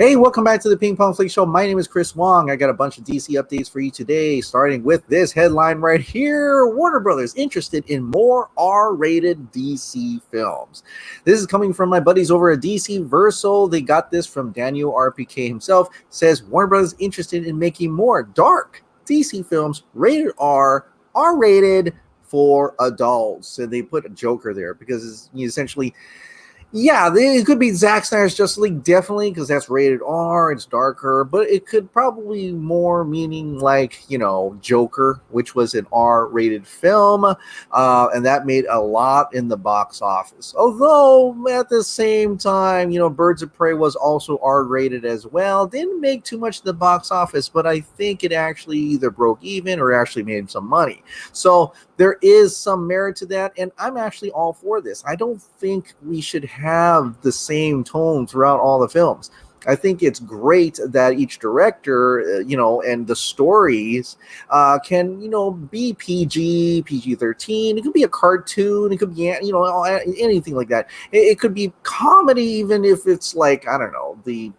Hey, welcome back to the Ping Pong Flix Show. My name is Chris Wong. I got a bunch of DC updates for you today, starting with this headline right here. Warner Brothers interested in more R-rated DC films. This is coming from my buddies over at DC Verso. They got this from Daniel RPK himself. Says Warner Brothers interested in making more dark DC films, rated R, R-rated for adults. And they put a Joker there because it's essentially... yeah, it could be Zack Snyder's Justice League, definitely, because that's rated R, it's darker, but it could probably more meaning like, Joker, which was an R-rated film, and that made a lot in the box office. Although, at the same time, Birds of Prey was also R-rated as well. Didn't make too much in the box office, but I think it actually either broke even or actually made some money. So there is some merit to that, and I'm actually all for this. I don't think we should have the same tone throughout all the films. I think it's great that each director, and the stories can, be PG, PG-13. It could be a cartoon. It could be, anything like that. It could be comedy, even if it's like, I don't know, the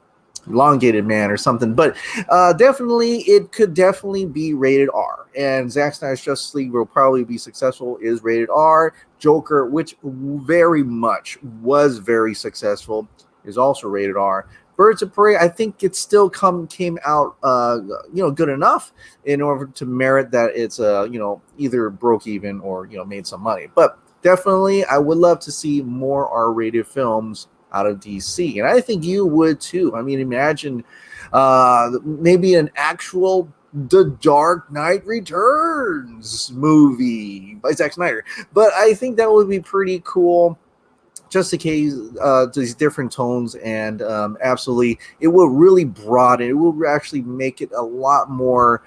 Elongated Man or something, but definitely it could definitely be rated R, and Zack Snyder's Justice League will probably be successful, is rated R. Joker, which very much was very successful, is also rated R. Birds of Prey, I think it still came out good enough in order to merit that it's either broke even or made some money. But definitely I would love to see more R-rated films out of DC, and I think you would too. I mean, imagine maybe an actual The Dark Knight Returns movie by Zack Snyder, but I think that would be pretty cool. Just in case these different tones, and absolutely, it will really broaden. It will actually make it a lot more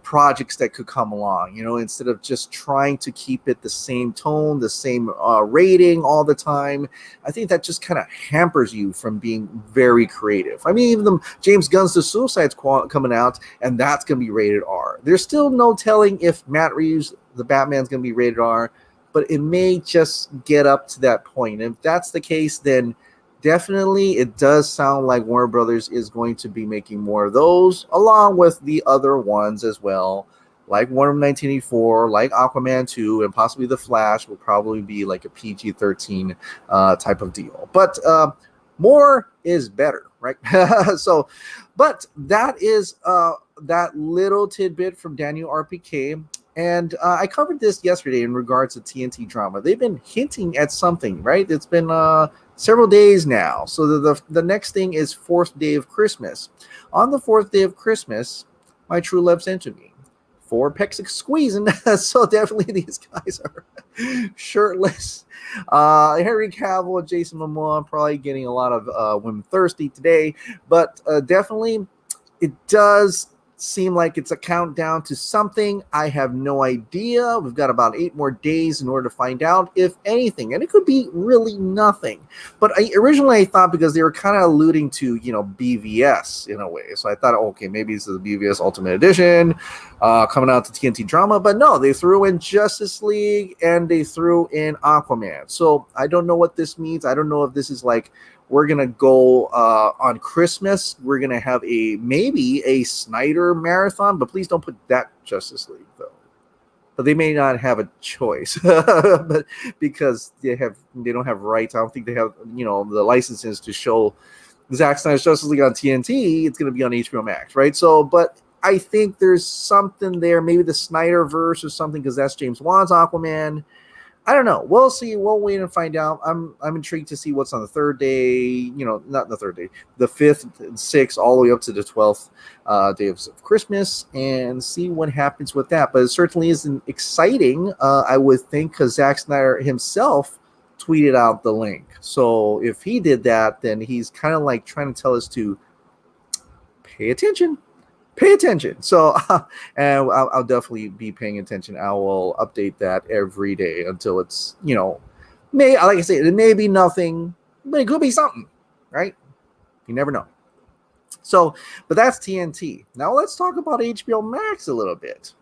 projects that could come along. Instead of just trying to keep it the same tone, the same rating all the time. I think that just kind of hampers you from being very creative. I mean, even James Gunn's The Suicide Squad coming out, and that's going to be rated R. There's still no telling if Matt Reeves, the Batman's going to be rated R. But it may just get up to that point. If that's the case, then definitely it does sound like Warner Brothers is going to be making more of those, along with the other ones as well, like Wonder Woman 1984, like Aquaman 2, and possibly The Flash will probably be like a PG-13 type of deal. But more is better, right? But that is that little tidbit from Daniel RPK. And I covered this yesterday in regards to TNT drama. They've been hinting at something, right? It's been several days now. So the next thing is fourth day of Christmas. On the fourth day of Christmas, my true love sent to me 4 pecks squeezing. So definitely these guys are shirtless. Henry Cavill and Jason Momoa probably getting a lot of women thirsty today. But definitely it does seem like it's a countdown to something. I have no idea. We've got about 8 more days in order to find out if anything, and it could be really nothing. But originally I thought, because they were kind of alluding to BVS in a way, so I thought, okay, maybe this is the BVS Ultimate Edition coming out to TNT drama. But no, they threw in Justice League and they threw in Aquaman. So I don't know what this means. I don't know if this is like, we're going to go on Christmas. We're going to have maybe a Snyder marathon, but please don't put that Justice League, though. But they may not have a choice but because they don't have rights. I don't think they have, the licenses to show Zack Snyder's Justice League on TNT. It's going to be on HBO Max, right? So, but I think there's something there, maybe the Snyderverse or something, because that's James Wan's Aquaman. I don't know. We'll see. We'll wait and find out. I'm intrigued to see what's on the third day. Not the third day, the 5th and 6th, all the way up to the 12th day of Christmas, and see what happens with that. But it certainly isn't exciting, I would think, because Zack Snyder himself tweeted out the link. So if he did that, then he's kind of like trying to tell us to pay attention. Pay attention. So, and I'll definitely be paying attention. I will update that every day until it's, like I say, it may be nothing, but it could be something, right? You never know. So, but that's TNT. Now let's talk about HBO Max a little bit.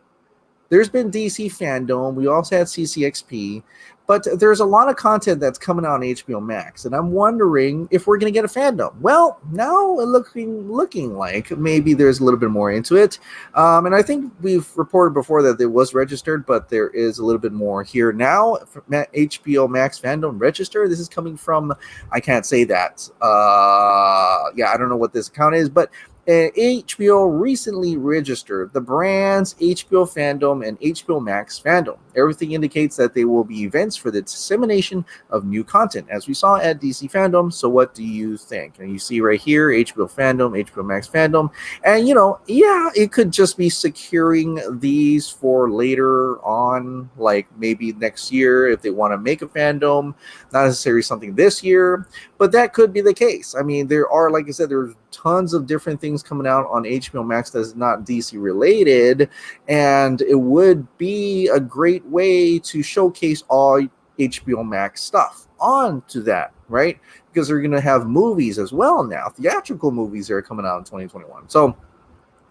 There's been DC Fandome. We also had CCXP. But there's a lot of content that's coming out on HBO Max, and I'm wondering if we're going to get a fandom. Well, now looking like maybe there's a little bit more into it. And I think we've reported before that it was registered, but there is a little bit more here now. HBO Max Fandome Registered. This is coming from, I can't say that. Yeah, I don't know what this account is, but HBO recently registered the brands HBO Fandom and HBO Max Fandom. Everything indicates that they will be events for the dissemination of new content, as we saw at DC Fandom. So what do you think? And you see right here, HBO Fandom, HBO Max Fandom. And, yeah, it could just be securing these for later on, like maybe next year if they want to make a fandom, not necessarily something this year, but that could be the case. I mean, there are, like I said, there's tons of different things coming out on HBO Max that's not DC related, and it would be a great way to showcase all HBO Max stuff onto that, right? Because they're going to have movies as well now, theatrical movies that are coming out in 2021. So,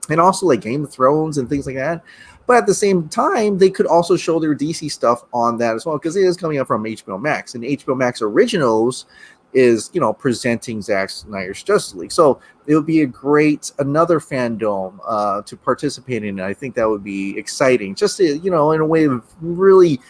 and also like Game of Thrones and things like that. But at the same time, they could also show their DC stuff on that as well, because it is coming up from HBO Max, and HBO Max Originals is, presenting Zack Snyder's Justice League. So it would be another fandom to participate in. I think that would be exciting, just to, in a way of really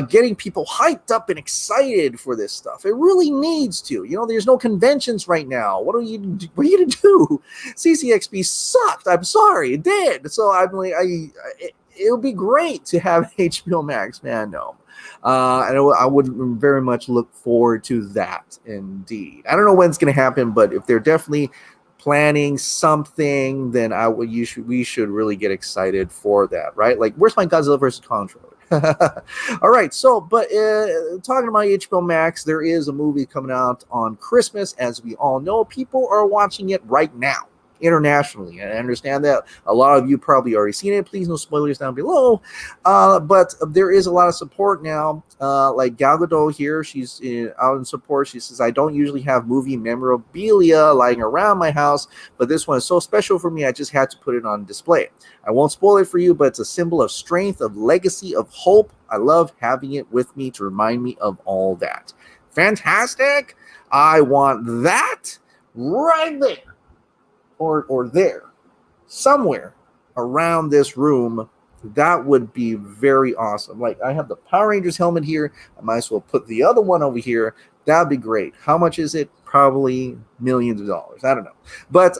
getting people hyped up and excited for this stuff. It really needs to. There's no conventions right now. What are you going to do? CCXP sucked. I'm sorry, it did. So I'm like, it would be great to have HBO Max Fandom. And I would very much look forward to that indeed. I don't know when it's going to happen, but if they're definitely planning something, then we should really get excited for that, right? Like, where's my Godzilla vs. Kong trailer? All right, so, but talking about HBO Max, there is a movie coming out on Christmas. As we all know, people are watching it right now internationally. And I understand that a lot of you probably already seen it. Please, no spoilers down below. But there is a lot of support now. Like Gal Gadot here, she's out in support. She says, I don't usually have movie memorabilia lying around my house, but this one is so special for me, I just had to put it on display. I won't spoil it for you, but it's a symbol of strength, of legacy, of hope. I love having it with me to remind me of all that. Fantastic. I want that right there. Or there, somewhere around this room. That would be very awesome. Like, I have the Power Rangers helmet here. I might as well put the other one over here. That'd be great. How much is it? Probably millions of dollars. I don't know. But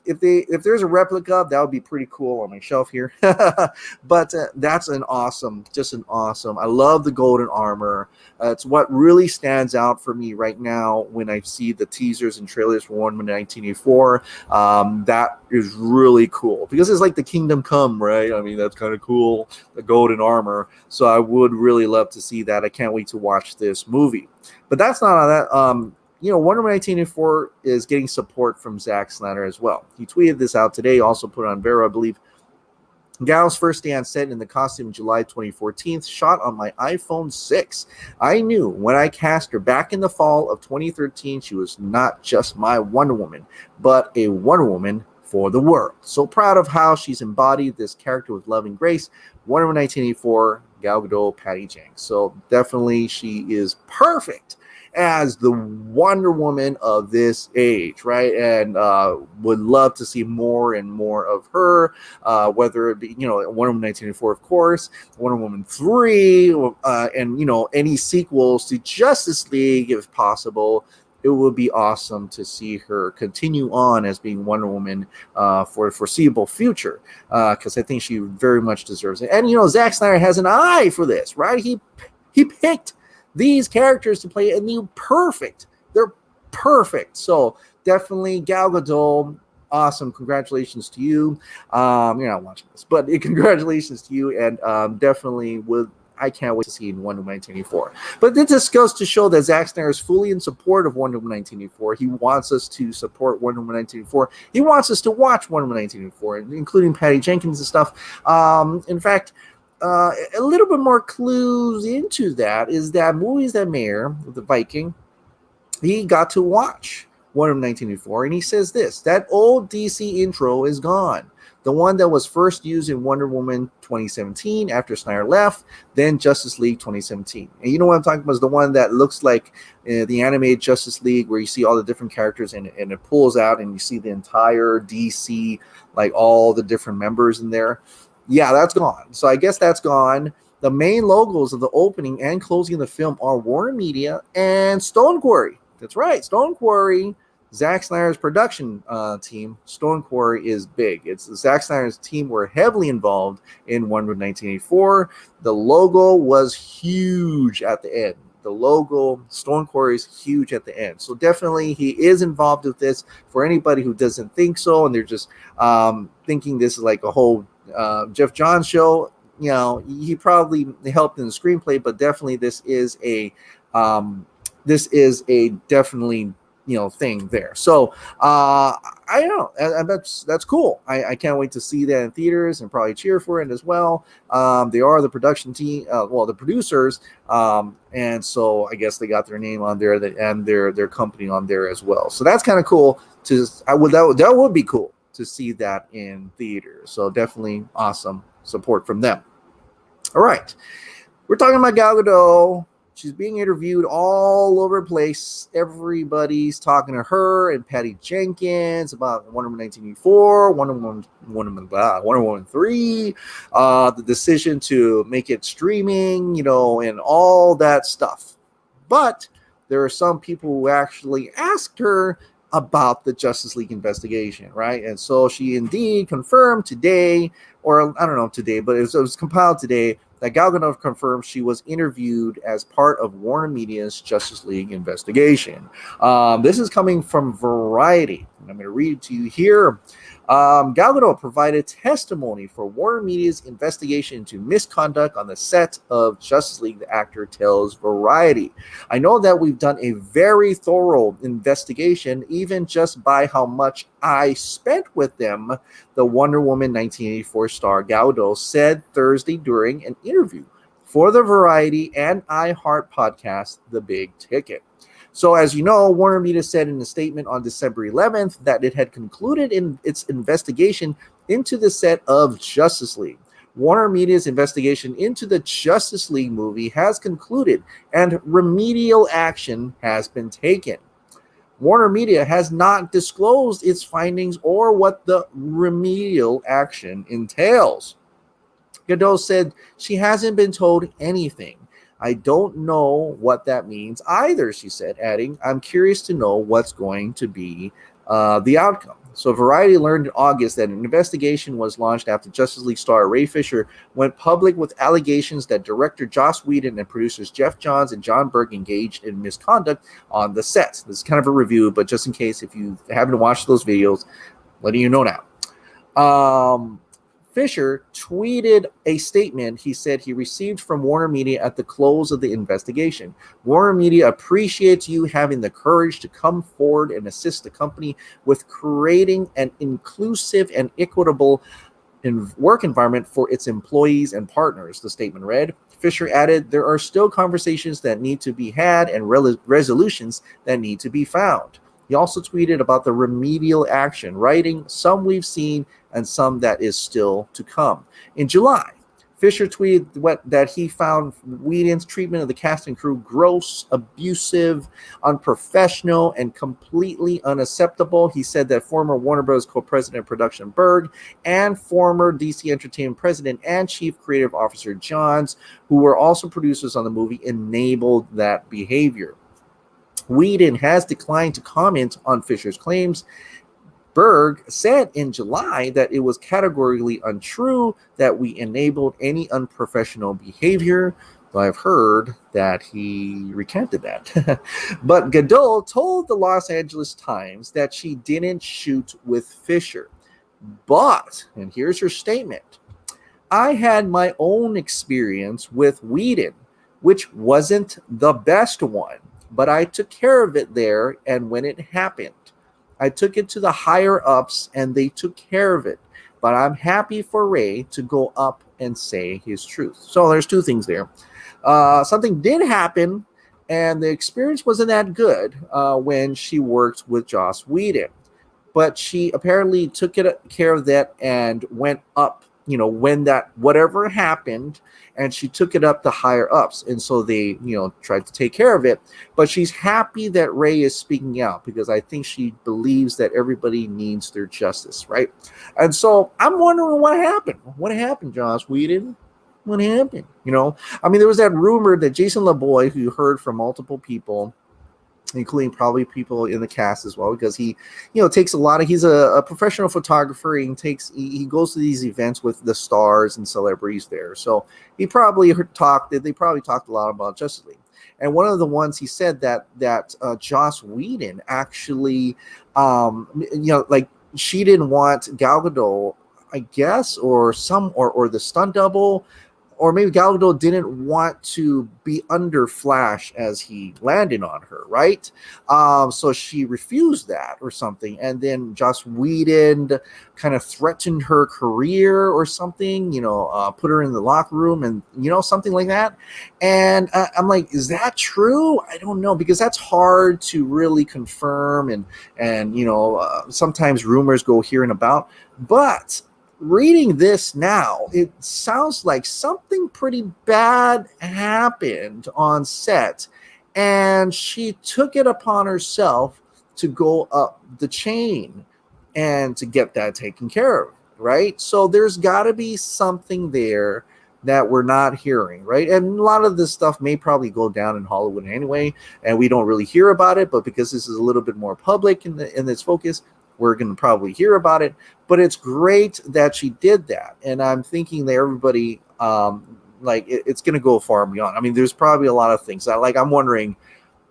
if there's a replica, that would be pretty cool on my shelf here. But that's just an awesome. I love the golden armor. It's what really stands out for me right now when I see the teasers and trailers for Wonder Woman 1984. That is really cool because it's like the Kingdom Come, right? I mean, that's kind of cool, the golden armor. So I would really love to see that. I can't wait to watch this movie. But that's not on that. Wonder Woman 1984 is getting support from Zack Snyder as well. He tweeted this out today, also put on Vero, I believe. Gal's first day on set in the costume July 2014, shot on my iPhone 6. I knew when I cast her back in the fall of 2013, she was not just my Wonder Woman, but a Wonder Woman for the world. So proud of how she's embodied this character with love and grace. Wonder Woman 1984, Gal Gadot, Patty Jenkins. So definitely she is perfect as the Wonder Woman of this age, right? And would love to see more and more of her, whether it be, Wonder Woman 1984, of course, Wonder Woman 3, and, any sequels to Justice League, if possible. It would be awesome to see her continue on as being Wonder Woman for a foreseeable future, because I think she very much deserves it. And, Zack Snyder has an eye for this, right? He picked these characters to play, and they're perfect. They're perfect. So definitely Gal Gadot, awesome. Congratulations to you. You're not watching this, but congratulations to you. And definitely I can't wait to see in Wonder Woman 1984. But this just goes to show that Zack Snyder is fully in support of Wonder Woman 1984. He wants us to support Wonder Woman 1984. He wants us to watch Wonder Woman 1984, including Patty Jenkins and stuff. In fact, a little bit more clues into that is that Movies That Mayor, the Viking, he got to watch Wonder Woman 1984, and he says this: that old DC intro is gone. The one that was first used in Wonder Woman 2017 after Snyder left, then Justice League 2017. And you know what I'm talking about is the one that looks like the animated Justice League, where you see all the different characters and it pulls out and you see the entire DC, like all the different members in there. Yeah, that's gone. So I guess that's gone. The main logos of the opening and closing of the film are Warner Media and Stone Quarry. That's right, Stone Quarry. Zack Snyder's production team, Stone Quarry, is big. It's Zack Snyder's team were heavily involved in Wonder Woman 1984. The logo was huge at the end. The logo, Stone Quarry, is huge at the end. So definitely he is involved with this. For anybody who doesn't think so and they're just thinking this is like a whole Jeff Johns show, you know, he probably helped in the screenplay, but definitely this is a definitely thing there. So I don't know, that's cool. I can't wait to see that in theaters and probably cheer for it as well. They are the production team, the producers, and so I guess they got their name on there and their company on there as well. So that's kind of cool. That would be cool to see that in theaters. So definitely awesome support from them. All right, we're talking about Gal Gadot. She's being interviewed all over the place. Everybody's talking to her and Patty Jenkins about Wonder Woman 1984, Wonder Woman 3, the decision to make it streaming, and all that stuff. But there are some people who actually asked her about the Justice League investigation, right? And so she indeed confirmed today, or I don't know today, but it was compiled today, that Gal Gadot confirmed she was interviewed as part of Warner Media's Justice League investigation. This is coming from Variety, and I'm going to read it to you here. Gal Gadot provided testimony for Warner Media's investigation into misconduct on the set of Justice League, the actor tells Variety. I know that we've done a very thorough investigation, even just by how much I spent with them, the Wonder Woman 1984 star Gal Gadot said Thursday during an interview for the Variety and iHeart podcast, The Big Ticket. So as you know, Warner Media said in a statement on December 11th that it had concluded in its investigation into the set of Justice League. Warner Media's investigation into the Justice League movie has concluded and remedial action has been taken. Warner Media has not disclosed its findings or what the remedial action entails. Gadot said she hasn't been told anything. I don't know what that means either, she said, adding, I'm curious to know what's going to be the outcome. So Variety learned in August that an investigation was launched after Justice League star Ray Fisher went public with allegations that director Joss Whedon and producers Jeff Johns and John Burke engaged in misconduct on the sets. This is kind of a review, but just in case if you haven't watched those videos, letting you know now. Fisher tweeted a statement he said he received from Warner Media at the close of the investigation. Warner Media appreciates you having the courage to come forward and assist the company with creating an inclusive and equitable work environment for its employees and partners, the statement read. Fisher added, there are still conversations that need to be had and resolutions that need to be found. He also tweeted about the remedial action, writing, some we've seen and some that is still to come. In July, Fisher tweeted that he found Whedon's treatment of the cast and crew gross, abusive, unprofessional, and completely unacceptable. He said that former Warner Bros. Co-president of production Berg and former DC Entertainment president and chief creative officer Johns, who were also producers on the movie, enabled that behavior. Whedon has declined to comment on Fisher's claims. Berg said in July that it was categorically untrue that we enabled any unprofessional behavior, though I've heard that he recanted that. But Gadot told the Los Angeles Times that she didn't shoot with Fisher. But, and here's her statement, I had my own experience with Whedon, which wasn't the best one, but I took care of it there, and when it happened, I took it to the higher ups and they took care of it. But I'm happy for Ray to go up and say his truth. So there's two things there. Something did happen, and the experience wasn't that good when she worked with Joss Whedon. but she apparently took care of that and went up, when that whatever happened, and she took it up to higher ups, and so they tried to take care of it. But she's happy that Ray is speaking out, because I think she believes that everybody needs their justice, right? And so I'm wondering what happened, Joss Whedon. What happened? There was that rumor that Jason LeBoy, who heard from multiple people, including probably people in the cast as well, because he takes he's a professional photographer. He goes to these events with the stars and celebrities there, so they probably talked a lot about Justice League. And one of the ones he said that Joss Whedon actually she didn't want Gal Gadot, I guess, or the stunt double, or maybe Gal Gadot didn't want to be under Flash as he landed on her, right? So she refused that or something. And then Joss Whedon kind of threatened her career or something, put her in the locker room and, something like that. And I'm like, is that true? I don't know, because that's hard to really confirm. And sometimes rumors go here and about. But reading this now, it sounds like something pretty bad happened on set, and she took it upon herself to go up the chain and to get that taken care of, right? So there's got to be something there that we're not hearing, right? And a lot of this stuff may probably go down in Hollywood anyway, and we don't really hear about it, but because this is a little bit more public in its focus, we're going to probably hear about it. But it's great that she did that, and I'm thinking that everybody it's going to go far beyond. There's probably a lot of things I'm wondering,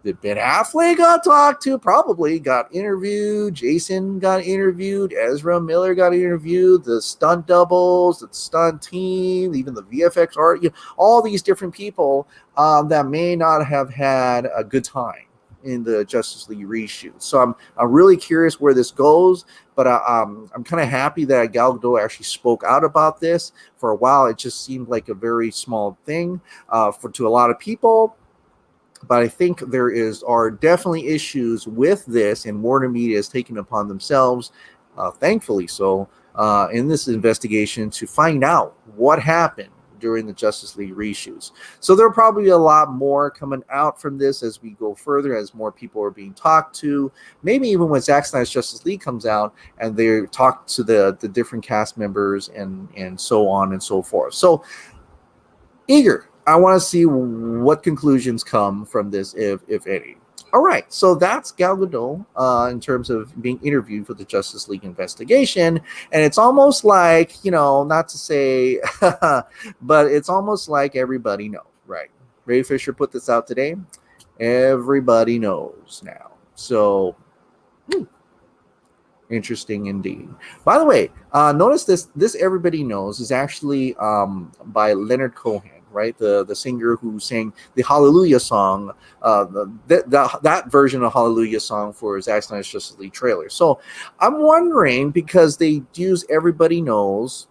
did Ben Affleck got talked to? Probably got interviewed. Jason got interviewed. Ezra Miller got interviewed. The stunt doubles, the stunt team, even the VFX art, all these different people that may not have had a good time in the Justice League reshoot. So I'm really curious where this goes, but I'm kind of happy that Gal Gadot actually spoke out about this. For a while, it just seemed like a very small thing to a lot of people. But I think there are definitely issues with this, and Warner Media has taken upon themselves, thankfully so, in this investigation to find out what happened during the Justice League reshoots. So there'll probably be a lot more coming out from this as we go further, as more people are being talked to. Maybe even when Zack Snyder's Justice League comes out and they talk to the different cast members and so on and so forth. So eager. I want to see what conclusions come from this, if any. All right, so that's Gal Gadot in terms of being interviewed for the Justice League investigation. And it's almost like, not to say, but it's almost like everybody knows, right? Ray Fisher put this out today. Everybody knows now. So, interesting indeed. By the way, notice this Everybody Knows is actually by Leonard Cohen, right? The singer who sang the Hallelujah song, that version of Hallelujah song for Zack Snyder's Justice League trailer. So I'm wondering, because they use Everybody Knows,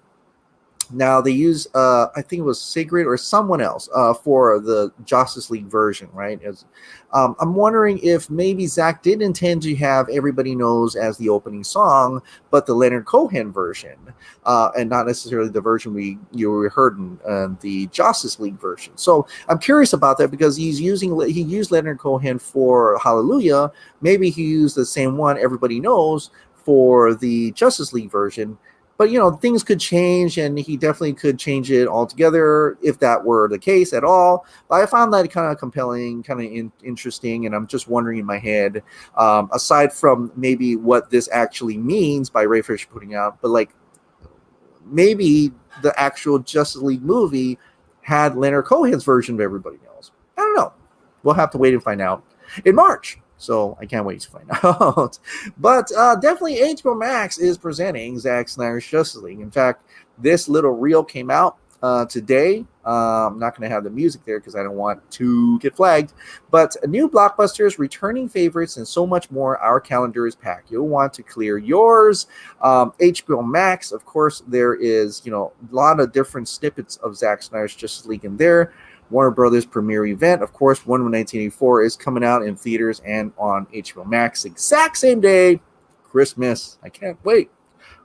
now they use I think it was Sigrid or someone else for the Justice League version, right? I'm wondering if maybe Zack did intend to have Everybody Knows as the opening song, but the Leonard Cohen version, and not necessarily the version you heard in the Justice League version. So I'm curious about that, because he used Leonard Cohen for Hallelujah. Maybe he used the same one, Everybody Knows, for the Justice League version. But, things could change, and he definitely could change it altogether if that were the case at all. But I found that kind of compelling, kind of interesting, and I'm just wondering in my head, aside from maybe what this actually means by Ray Fisher putting out, but maybe the actual Justice League movie had Leonard Cohen's version of Everybody Knows. I don't know. We'll have to wait and find out in March. So I can't wait to find out. But definitely HBO Max is presenting Zack Snyder's Justice League. In fact, this little reel came out today. I'm not going to have the music there because I don't want to get flagged. But new blockbusters, returning favorites, and so much more. Our calendar is packed. You'll want to clear yours. HBO Max, of course, there is a lot of different snippets of Zack Snyder's Justice League in there. Warner Brothers premiere event, of course, Wonder Woman 1984 is coming out in theaters and on HBO Max exact same day, Christmas. I can't wait.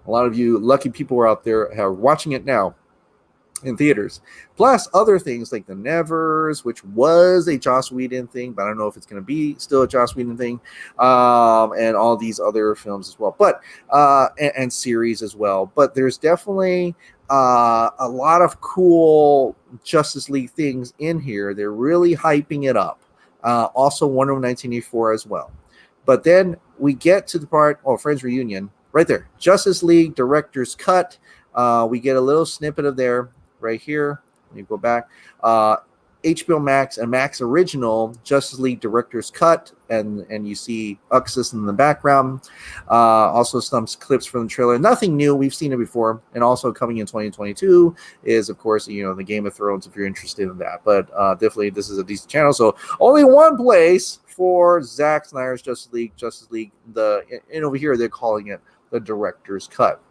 A lot of you lucky people are out there are watching it now in theaters, plus other things like The Nevers, which was a Joss Whedon thing, but I don't know if it's going to be still a Joss Whedon thing, and all these other films as well, but and series as well. But there's definitely a lot of cool Justice League things in here. They're really hyping it up. Also Wonder Woman 1984 as well. But then we get to the part, Friends Reunion, right there, Justice League Director's Cut. We get a little snippet of there right here. Let me go back. HBO Max and Max Original Justice League Director's Cut, and you see Uxas in the background. Also some clips from the trailer. Nothing new. We've seen it before. And also coming in 2022 is, of course, the Game of Thrones, if you're interested in that. But definitely this is a decent channel. So only one place for Zack Snyder's Justice League. And over here they're calling it the Director's Cut.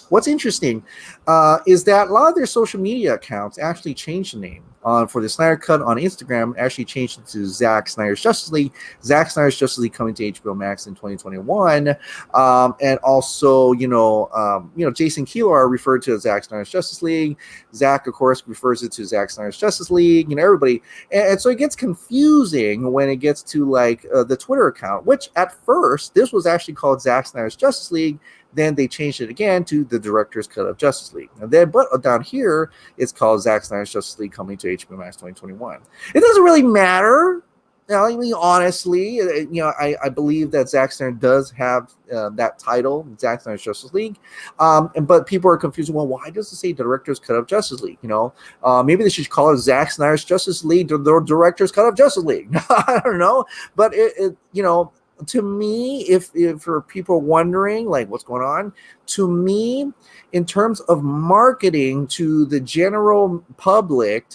What's interesting is that a lot of their social media accounts actually changed the name. For the Snyder Cut on Instagram, actually changed it to Zack Snyder's Justice League. Zack Snyder's Justice League coming to HBO Max in 2021. And also, Jason Kilar referred to as Zack Snyder's Justice League. Zack, of course, refers it to Zack Snyder's Justice League. Everybody. And so it gets confusing when it gets to the Twitter account, which at first, this was actually called Zack Snyder's Justice League. Then they changed it again to the Director's Cut of Justice League. And then, but down here, it's called Zack Snyder's Justice League coming to HBO Max 2021. It doesn't really matter. Honestly, I believe that Zack Snyder does have that title, Zack Snyder's Justice League. But people are confused. Well, why does it say Director's Cut of Justice League? Maybe they should call it Zack Snyder's Justice League, the Director's Cut of Justice League. I don't know. But to me, if for people wondering what's going on, to me, in terms of marketing to the general public,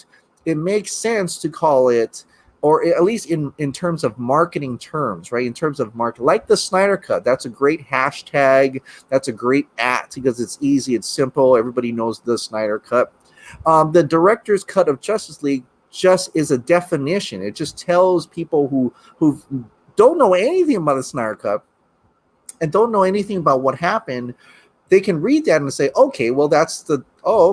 it makes sense to call it, or at least in terms of marketing terms, right? In terms of market, like the Snyder Cut, that's a great hashtag. That's a great because it's easy, it's simple. Everybody knows the Snyder Cut. The Director's Cut of Justice League just is a definition. It just tells people who don't know anything about the Snyder Cut and don't know anything about what happened, they can read that and say, okay, well,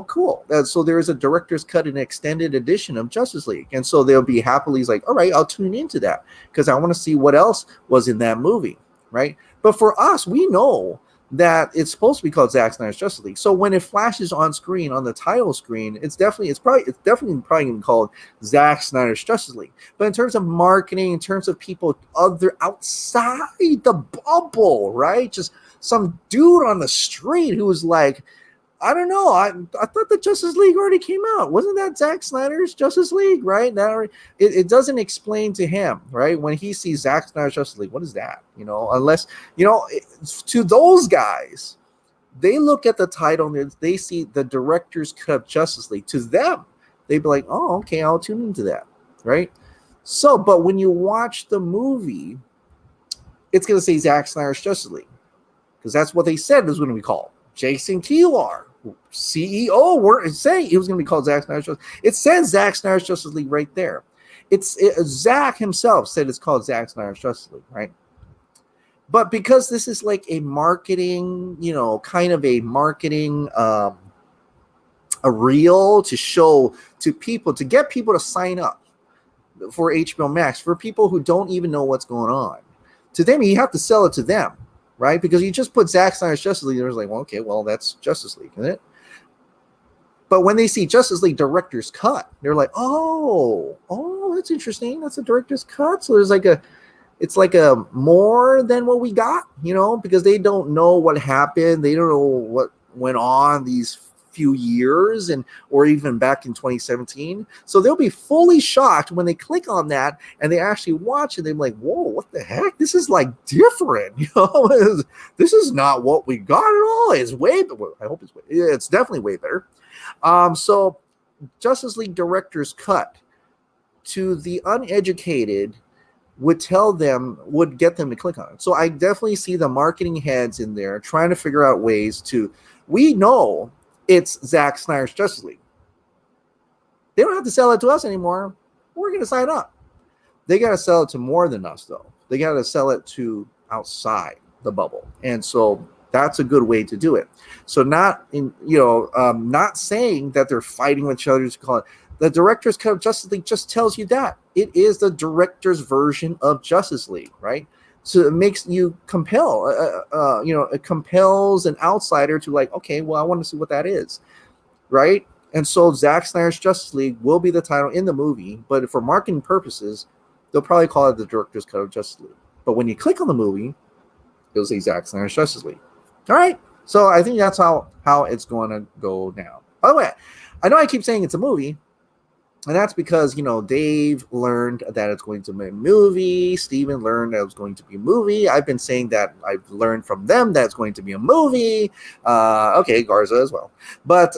cool. So there is a Director's Cut, an extended edition of Justice League. And so they'll be happily all right, I'll tune into that because I want to see what else was in that movie, right? But for us, we know that it's supposed to be called Zack Snyder's Justice League. So when it flashes on screen, on the title screen, it's definitely probably going to be called Zack Snyder's Justice League. But in terms of marketing, in terms of people outside the bubble, right? Just some dude on the street who was like, I don't know. I thought the Justice League already came out. Wasn't that Zack Snyder's Justice League, right? It doesn't explain to him, right? When he sees Zack Snyder's Justice League, what is that? Unless, to those guys, they look at the title and they see the Director's Cut of Justice League. To them, they'd be like, oh, okay, I'll tune into that, right? So, but when you watch the movie, it's going to say Zack Snyder's Justice League because that's what they said it was going to be called. Jason Kilar, CEO, were saying it was going to be called Zack Snyder's Justice League. It says Zack Snyder's Justice League right there. Zack himself said it's called Zack Snyder's Justice League, right? But because this is like a marketing, kind of a marketing, a reel to show to people, to get people to sign up for HBO Max, for people who don't even know what's going on. To them, you have to sell it to them. Right? Because you just put Zack Snyder's Justice League, there's that's Justice League, isn't it? But when they see Justice League Director's Cut, they're like, oh, that's interesting. That's a Director's Cut. So there's it's like a more than what we got, because they don't know what happened. They don't know what went on these few years or even back in 2017. So they'll be fully shocked when they click on that and they actually watch it. They're like, whoa, what the heck? This is different. This is not what we got at all. It's way better. I hope it's definitely way better. So Justice League Director's Cut, to the uneducated, would get them to click on it. So I definitely see the marketing heads in there trying to figure out ways we know it's Zack Snyder's Justice League. They don't have to sell it to us anymore. We're going to sign up. They got to sell it to more than us, though. They got to sell it to outside, the bubble. And so that's a good way to do it. So not not saying that they're fighting with each other to call it. The director's cut of Justice League just tells you that it is the director's version of Justice League, right? So it makes you compel, it compels an outsider to like, okay, well, I want to see what that is, right? And so Zack Snyder's Justice League will be the title in the movie, but for marketing purposes, they'll probably call it the director's cut of Justice League. But when you click on the movie, it'll say Zack Snyder's Justice League. All right. So I think that's how it's going to go down. By the way, I know I keep saying it's a movie, and that's because, Dave learned that it's going to be a movie. Steven learned that it was going to be a movie. I've been saying that I've learned from them that it's going to be a movie. Okay, Garza as well. But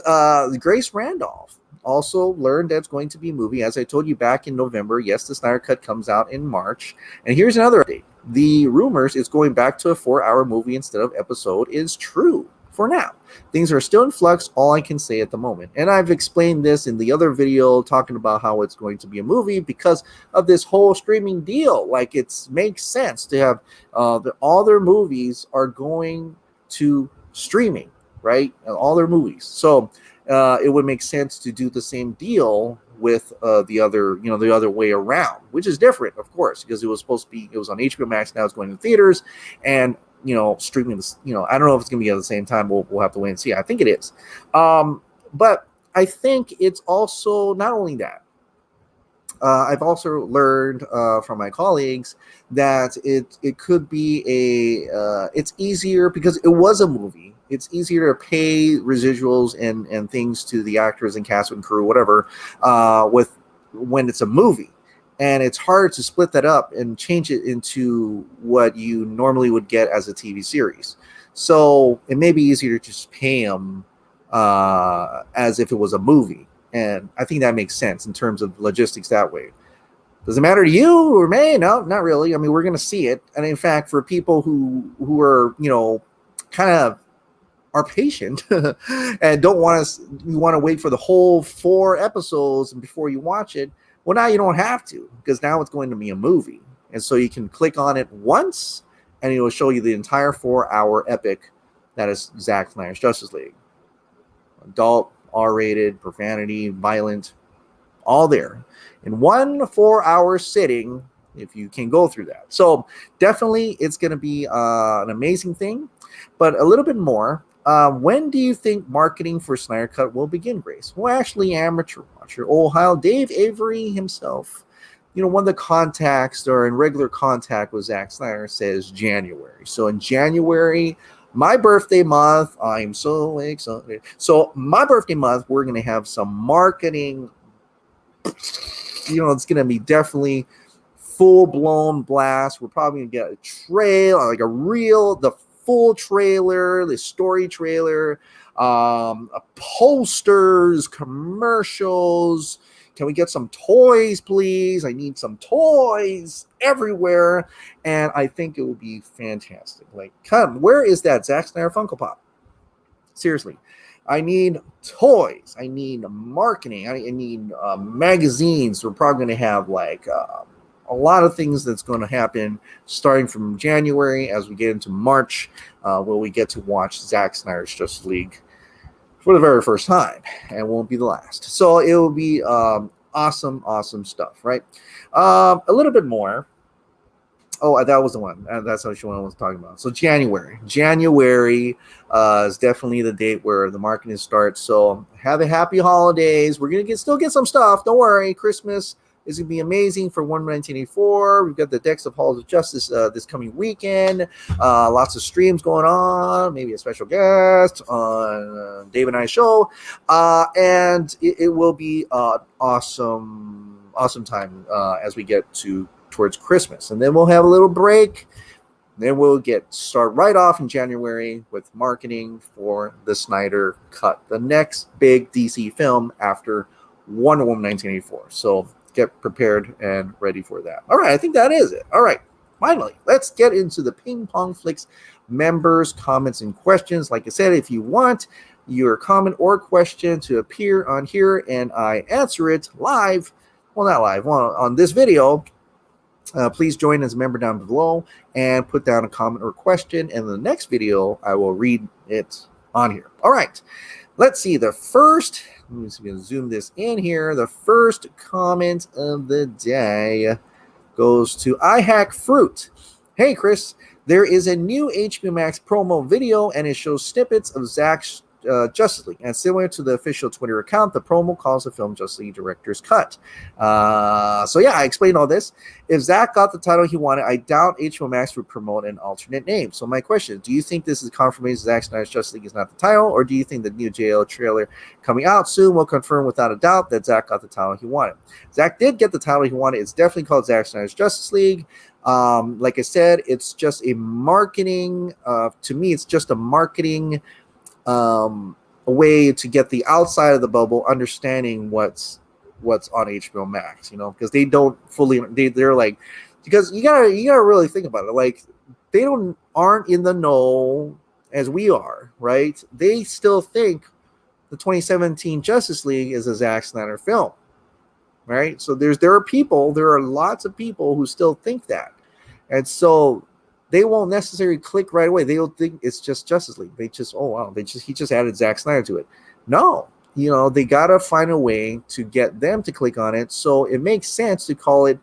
Grace Randolph also learned that it's going to be a movie. As I told you back in November, yes, the Snyder Cut comes out in March. And here's another update. The rumors it's going back to a 4-hour movie instead of episode is true for now. Things are still in flux, all I can say at the moment. And I've explained this in the other video talking about how it's going to be a movie because of this whole streaming deal. Like, it makes sense to have all their movies are going to streaming, right? All their movies. So it would make sense to do the same deal with the other way around, which is different, of course, because it was on HBO Max, now it's going to theaters, and streaming this, I don't know if it's gonna be at the same time. We'll have to wait and see. I think it is. But I think it's also not only that. I've also learned from my colleagues that it could be it's easier because it was a movie. It's easier to pay residuals and things to the actors and cast and crew, whatever, when it's a movie. And it's hard to split that up and change it into what you normally would get as a TV series. So it may be easier to just pay them as if it was a movie. And I think that makes sense in terms of logistics that way. Does it matter to you or me? No, not really. I mean, we're going to see it. And in fact, for people who are, kind of are patient and don't want to wait for the whole 4 episodes before you watch it, well, now you don't have to, because now it's going to be a movie. And so you can click on it once, and it will show you the entire 4-hour epic that is Zack Snyder's Justice League. Adult, R-rated, profanity, violent, all there. In one 4-hour sitting, if you can go through that. So definitely it's going to be an amazing thing. But a little bit more. When do you think marketing for Snyder Cut will begin, Grace? Well, actually, amateur watcher, Ohio Dave Avery himself, one of the contacts or in regular contact with Zack Snyder says January. So in January, my birthday month, I'm so excited. So my birthday month, we're going to have some marketing. It's going to be definitely full-blown blast. We're probably going to get a trail, like the full trailer, the story trailer, posters, commercials. Can we get some toys, please? I need some toys everywhere. And I think it would be fantastic. Like, where is that Zack Snyder Funko Pop? Seriously. I need toys. I need marketing. I need magazines. We're probably going to have a lot of things that's going to happen starting from January as we get into March, where we get to watch Zack Snyder's Justice League for the very first time, and won't be the last. So it will be awesome stuff, right? A little bit more. Oh, that was the one. That's the one I was talking about. So January is definitely the date where the marketing starts. So have a happy holidays. We're gonna still get some stuff. Don't worry. Christmas is going to be amazing for 1984. We've got the Decks of Halls of Justice this coming weekend. Lots of streams going on. Maybe a special guest on Dave and I show. And it will be an awesome time as we get towards Christmas. And then we'll have a little break. Then we'll start right off in January with marketing for the Snyder Cut, the next big DC film after Wonder Woman 1984. So get prepared and ready for that. All right, I think that is it. All right, finally, let's get into the Ping Pong Flix members' comments and questions. Like I said, if you want your comment or question to appear on here and I answer it live, well, not live, on this video, Please join as a member down below and put down a comment or question. And in the next video, I will read it on here. All right. Let's see. The first, let me see, zoom this in here. The first comment of the day goes to I Hack Fruit. Hey, Chris, there is a new HBO Max promo video, and it shows snippets of Zack's Justice League. And similar to the official Twitter account, the promo calls the film Justice League Director's Cut. So yeah, I explained all this. If Zack got the title he wanted, I doubt HBO Max would promote an alternate name. So my question, do you think this is confirmation Zack Snyder's Justice League is not the title, or do you think the new JL trailer coming out soon will confirm without a doubt that Zack got the title he wanted? Zack did get the title he wanted. It's definitely called Zack Snyder's Justice League. Like I said, it's just a marketing, to me, it's just a marketing a way to get the outside of the bubble understanding what's on HBO Max, you know, because they don't fully, they're like, because you gotta really think about it. Like, they aren't in the know as we are, right? They still think the 2017 Justice League is a Zack Snyder film, right? So there are lots of people who still think that, and so they won't necessarily click right away. They'll think it's just Justice League. They just, oh wow, he just added Zack Snyder to it. No, you know, they gotta find a way to get them to click on it. So it makes sense to call it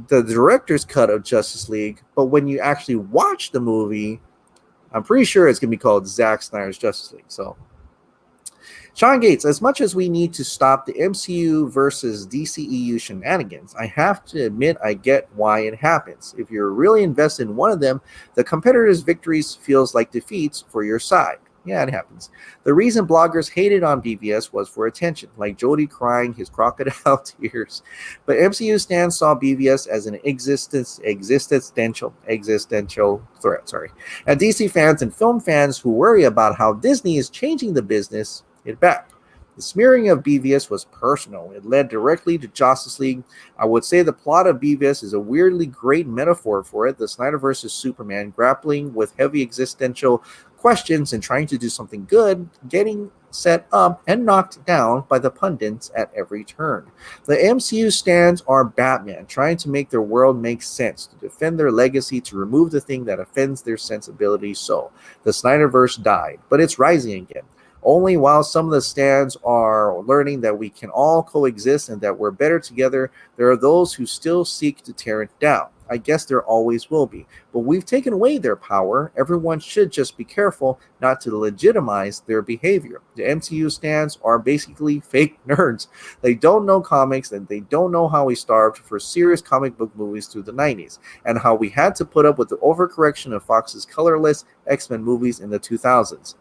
the director's cut of Justice League. But when you actually watch the movie, I'm pretty sure it's gonna be called Zack Snyder's Justice League. So Sean Gates, as much as we need to stop the MCU versus DCEU shenanigans, I have to admit I get why it happens. If you're really invested in one of them, the competitor's victories feels like defeats for your side. Yeah, it happens. The reason bloggers hated on BVS was for attention, like Jody crying his crocodile tears. But MCU stans saw BVS as an existential threat. And DC fans and film fans who worry about how Disney is changing the business it back. The smearing of BVS was personal. It led directly to Justice League. I would say the plot of BVS is a weirdly great metaphor for it. The Snyderverse is Superman grappling with heavy existential questions and trying to do something good, getting set up and knocked down by the pundits at every turn. The MCU stands are Batman, trying to make their world make sense, to defend their legacy, to remove the thing that offends their sensibilities. So the Snyderverse died, but it's rising again. Only while some of the stands are learning that we can all coexist and that we're better together, there are those who still seek to tear it down. I guess there always will be. But we've taken away their power. Everyone should just be careful not to legitimize their behavior. The MCU stands are basically fake nerds. They don't know comics, and they don't know how we starved for serious comic book movies through the 90s, and how we had to put up with the overcorrection of Fox's colorless X-Men movies in the 2000s.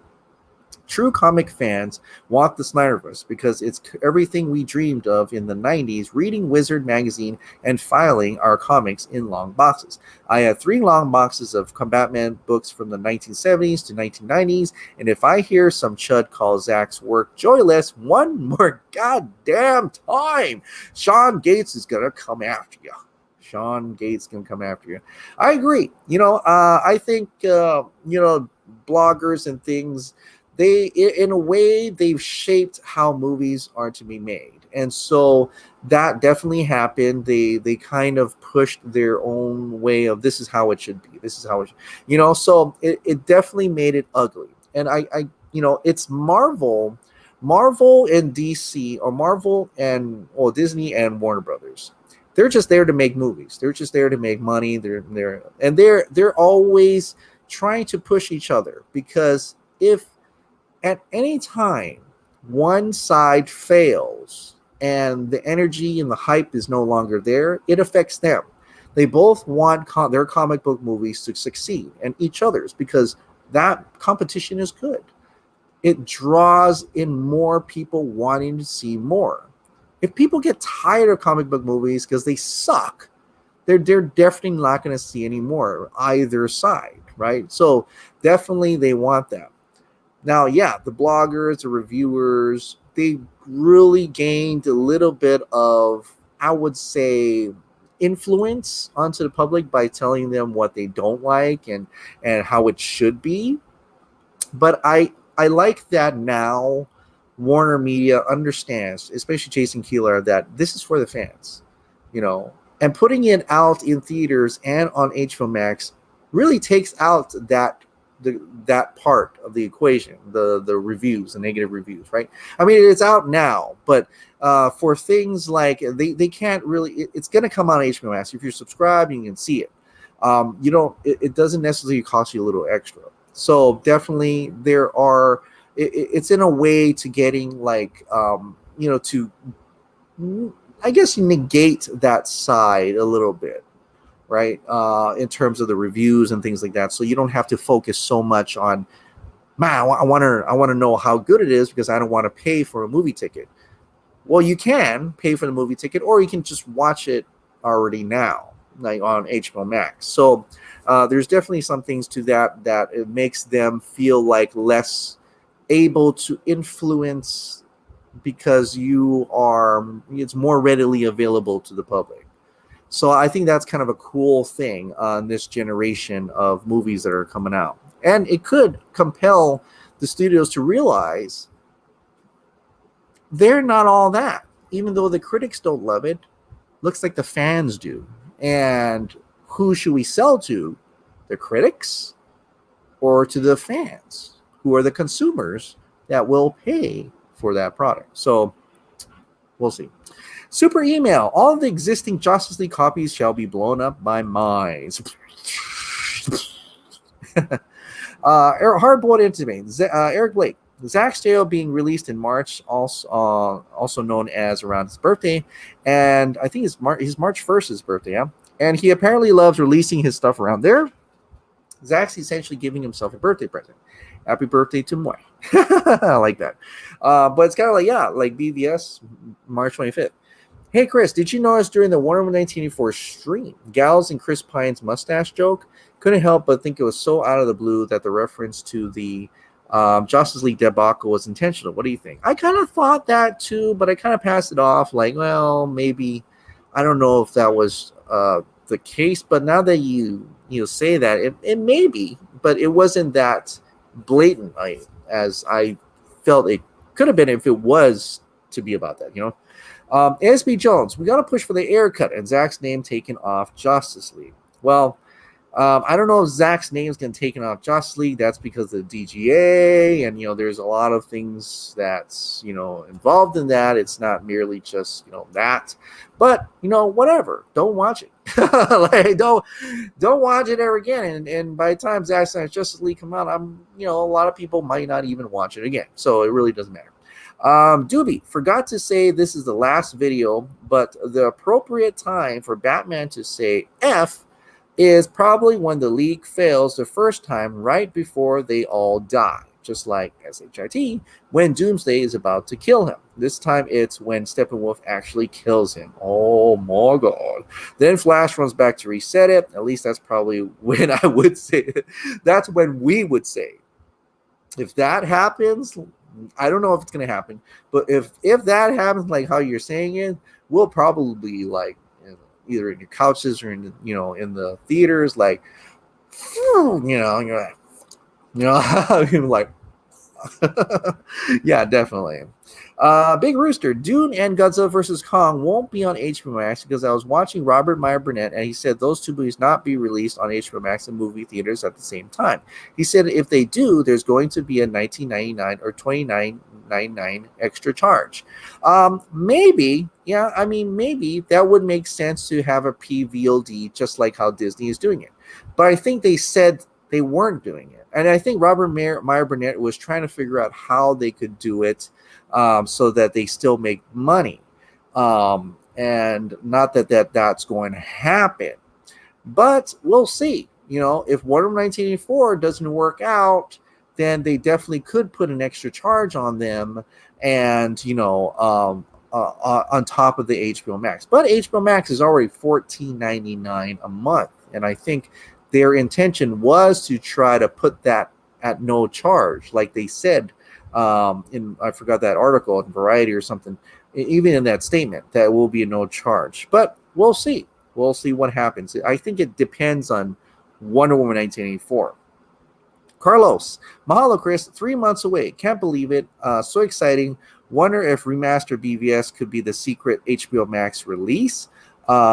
True comic fans want the Snyderverse because it's everything we dreamed of in the 90s, reading Wizard magazine and filing our comics in long boxes. I have 3 long boxes of Batman books from the 1970s to 1990s, and if I hear some chud call Zack's work joyless one more goddamn time, Sean Gates is going to come after you. Sean Gates can come after you. I agree. You know, I think, bloggers and things, they, in a way, they've shaped how movies are to be made. And so that definitely happened. They kind of pushed their own way of, this is how it should be. This is how it should, so it definitely made it ugly. And I it's Marvel and DC, or Marvel and Disney and Warner Brothers. They're just there to make movies. They're just there to make money. They're always trying to push each other, because if at any time one side fails and the energy and the hype is no longer there, it affects them. They both want their comic book movies to succeed, and each other's, because that competition is good. It draws in more people wanting to see more. If people get tired of comic book movies because they suck, they're definitely not going to see any more, either side, right? So definitely they want that. Now, yeah, the bloggers, the reviewers, they really gained a little bit of, I would say, influence onto the public by telling them what they don't like and how it should be. But I like that now Warner Media understands, especially Jason Keeler, that this is for the fans, And putting it out in theaters and on HBO Max really takes out that part of the equation, the reviews, the negative reviews, right? I mean, it's out now, but for things like they can't really. It's going to come on HBO Max. If you're subscribed, you can see it. You don't. It doesn't necessarily cost you a little extra. So definitely there are. It's in a way to getting like to, I guess, negate that side a little bit, right? In terms of the reviews and things like that, so you don't have to focus so much on, man, I want to know how good it is because I don't want to pay for a movie ticket. Well, you can pay for the movie ticket, or you can just watch it already now, like on HBO Max. So there's definitely some things to that it makes them feel like less able to influence because it's more readily available to the public. So I think that's kind of a cool thing on this generation of movies that are coming out. And it could compel the studios to realize they're not all that. Even though the critics don't love it, looks like the fans do. And who should we sell to? The critics or to the fans, who are the consumers that will pay for that product? So we'll see. Super email. All of the existing Justice League copies shall be blown up by mines. Hardboiled Intimate. Eric Blake. Zack's tale being released in March, also known as around his birthday. And I think it's March 1st, his birthday, yeah? And he apparently loves releasing his stuff around there. Zack's essentially giving himself a birthday present. Happy birthday to moi. I like that. But it's kind of like BVS, March 25th. Hey, Chris, did you notice during the Wonder Woman 1984 stream, Gals and Chris Pine's mustache joke? Couldn't help but think it was so out of the blue that the reference to the Justice League debacle was intentional. What do you think? I kind of thought that too, but I kind of passed it off like, well, maybe. I don't know if that was the case, but now that you say that, it may be, but it wasn't that blatant as I felt it could have been if it was to be about that, SB Jones, we got to push for the air cut and Zack's name taken off Justice League. Well, I don't know if Zack's name's getting taken off Justice League. That's because of the DGA, and there's a lot of things that's involved in that. It's not merely just that, but whatever. Don't watch it. Like, don't watch it ever again. And by the time Zack Snyder's Justice League come out, a lot of people might not even watch it again. So it really doesn't matter. Doobie, forgot to say this is the last video, but the appropriate time for Batman to say F is probably when the League fails the first time, right before they all die, just like SHIT, when Doomsday is about to kill him. This time it's when Steppenwolf actually kills him. Oh my god. Then Flash runs back to reset it. At least that's probably when I would say it. That's when we would say. If that happens, I don't know if it's going to happen, but if that happens like how you're saying it, we'll probably like either in your couches or in in the theaters, like you're like yeah, definitely. Big Rooster, Dune and Godzilla vs. Kong won't be on HBO Max because I was watching Robert Meyer Burnett and he said those two movies not be released on HBO Max and movie theaters at the same time. He said if they do, there's going to be a $19.99 or $29.99 extra charge. Maybe, yeah, I mean, maybe that would make sense to have a PVOD just like how Disney is doing it. But I think they said they weren't doing it. And I think Robert Meyer Burnett was trying to figure out how they could do it so that they still make money. And not that's going to happen. But we'll see. If Wonder Woman 1984 doesn't work out, then they definitely could put an extra charge on them and, on top of the HBO Max. But HBO Max is already $14.99 a month. And I think their intention was to try to put that at no charge, like they said I forgot that article in Variety or something, even in that statement, that will be a no charge. But we'll see. We'll see what happens. I think it depends on Wonder Woman 1984. Carlos, mahalo, Chris. 3 months away. Can't believe it. So exciting. Wonder if remastered BVS could be the secret HBO Max release.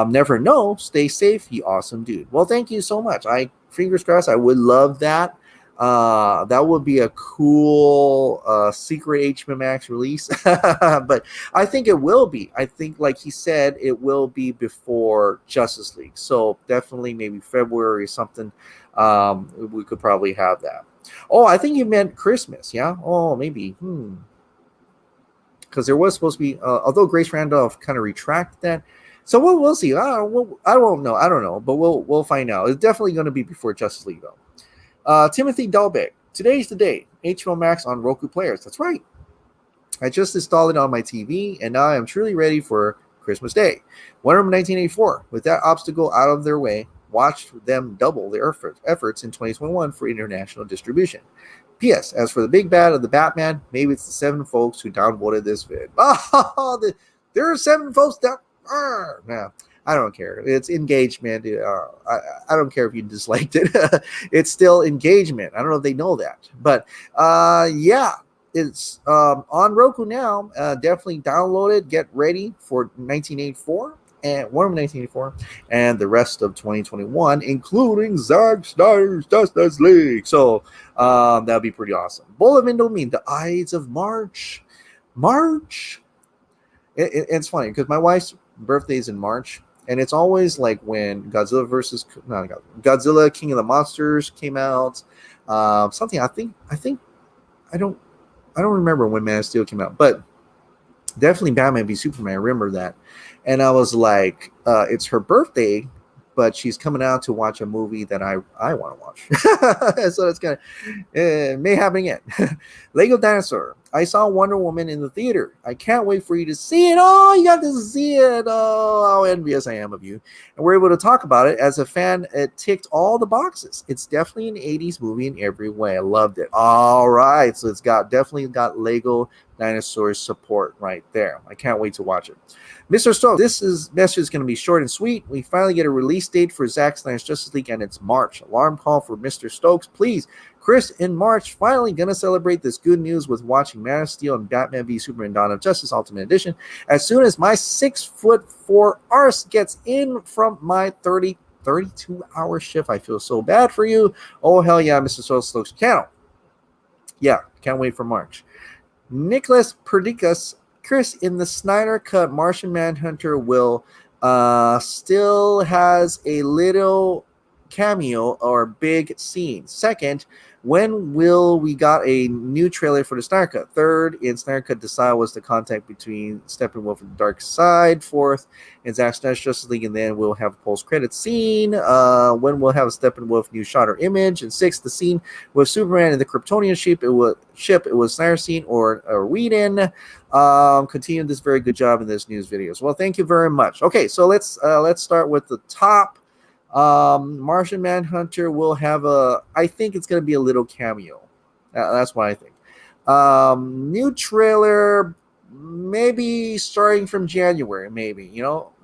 Never know. Stay safe, you awesome dude. Well, thank you so much. I fingers crossed. I would love that. That would be a cool secret HBO Max release. But I think it will be. I think, like he said, it will be before Justice League. So definitely maybe February or something. We could probably have that. Oh, I think you meant Christmas. Yeah. Oh, maybe. Because there was supposed to be, although Grace Randolph kind of retracted that. So we'll see. I don't know, but we'll find out. It's definitely going to be before Justice League, though. Timothy Delbeck. Today's the day. HBO Max on Roku players. That's right. I just installed it on my TV, and now I am truly ready for Christmas Day. Wonder Woman 1984. With that obstacle out of their way, watched them double their efforts in 2021 for international distribution. P.S. As for the big bad of the Batman, maybe it's the 7 folks who downvoted this vid. There are 7 folks that. Nah, I don't care. It's engagement. I don't care if you disliked it. It's still engagement. I don't know if they know that, but yeah, it's on Roku now. Definitely download it. Get ready for 1984 and one of 1984 and the rest of 2021, including Zack Snyder's Justice League. So that'd be pretty awesome. Bowl of Indomie, the Ides of March. It's funny because my wife's birthday's in March, and it's always like when Godzilla King of the Monsters came out. Something I don't remember when Man of Steel came out, but definitely Batman v Superman. I remember that, and I was like, it's her birthday, but she's coming out to watch a movie that I want to watch. So it's gonna may happen again. Lego Dinosaur. I saw Wonder Woman in the theater. I can't wait for you to see it. Oh, you got to see it. Oh, how envious I am of you. And we're able to talk about it. As a fan, it ticked all the boxes. It's definitely an 80s movie in every way. I loved it. All right. So it's definitely got Lego Dinosaurs support right there. I can't wait to watch it. Mr. Stokes, this message is going to be short and sweet. We finally get a release date for Zack Snyder's Justice League, and it's March. Alarm call for Mr. Stokes, please. Chris, in March, finally going to celebrate this good news with watching Man of Steel and Batman v Superman Dawn of Justice Ultimate Edition. As soon as my 6'4" arse gets in from my 32-hour shift, I feel so bad for you. Oh, hell yeah, Mr. Stokes channel. Yeah, can't wait for March. Nicholas Perdikas, Chris, in the Snyder Cut, Martian Manhunter will still has a little cameo or big scene. Second, when will we got a new trailer for the Snyder Cut? Third, in Snyder Cut, Decide was the contact between Steppenwolf and the Dark Side. Fourth, in Zack Snyder's Justice League, and then we'll have a post-credit scene. When we'll have a Steppenwolf new shot or image. And sixth, the scene with Superman and the Kryptonian ship. It was Snyder scene or Whedon. Continue this very good job in this news videos. Well, thank you very much. Okay, so let's start with the top. Martian Manhunter will have I think it's going to be a little cameo. That's what I think. New trailer, maybe starting from January, maybe,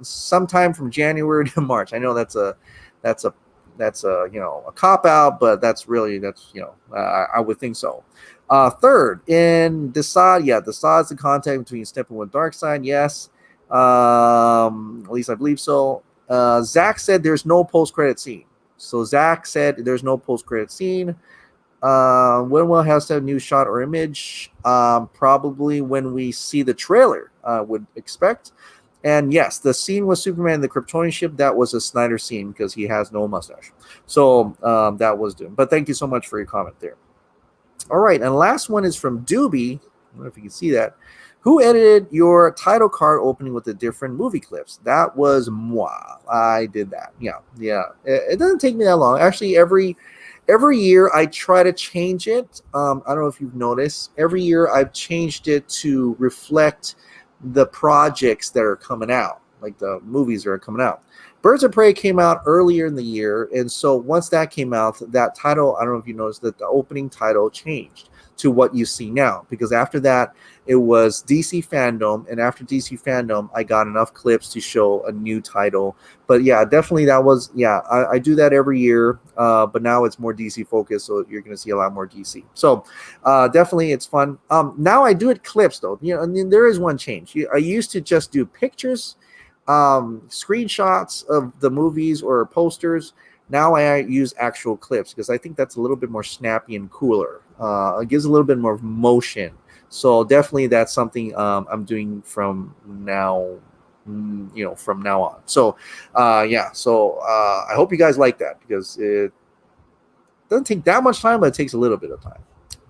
sometime from January to March. I know that's a cop out, but I would think so. Third, in Decide, Decide's the contact between Steppenwolf and Darkseid. Yes. At least I believe so. Zack said there's no post-credit scene. So Zack said there's no post-credit scene. When we'll have some new shot or image? Probably when we see the trailer, would expect. And yes, the scene with Superman and the Kryptonian ship, that was a Snyder scene because he has no mustache. So that was doomed. But thank you so much for your comment there. All right, and last one is from Doobie. I don't know if you can see that. Who edited your title card opening with the different movie clips? That was moi. I did that. Yeah. It doesn't take me that long. Actually, every year I try to change it. I don't know if you've noticed. Every year I've changed it to reflect the projects that are coming out, like the movies that are coming out. Birds of Prey came out earlier in the year, and so once that came out, that title, I don't know if you noticed that the opening title changed to what you see now, because after that it was DC Fandome, and after DC Fandome I got enough clips to show a new title. But yeah, definitely that was, I do that every year, but now it's more DC focused, so you're going to see a lot more DC. So definitely it's fun. Now I do it clips though, and then there is one change. I used to just do pictures screenshots of the movies or posters. Now I use actual clips because I think that's a little bit more snappy and cooler. It gives a little bit more motion. So definitely that's something I'm doing from now, from now on. So yeah, so I hope you guys like that because it doesn't take that much time, but it takes a little bit of time.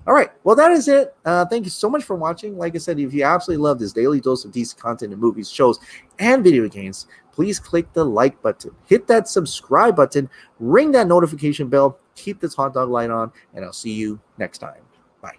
All right, well, that is it. Thank you so much for watching. Like I said, if you absolutely love this daily dose of DC content in movies, shows, and video games, please click the like button, hit that subscribe button, ring that notification bell, keep this hot dog light on, and I'll see you next time. Bye.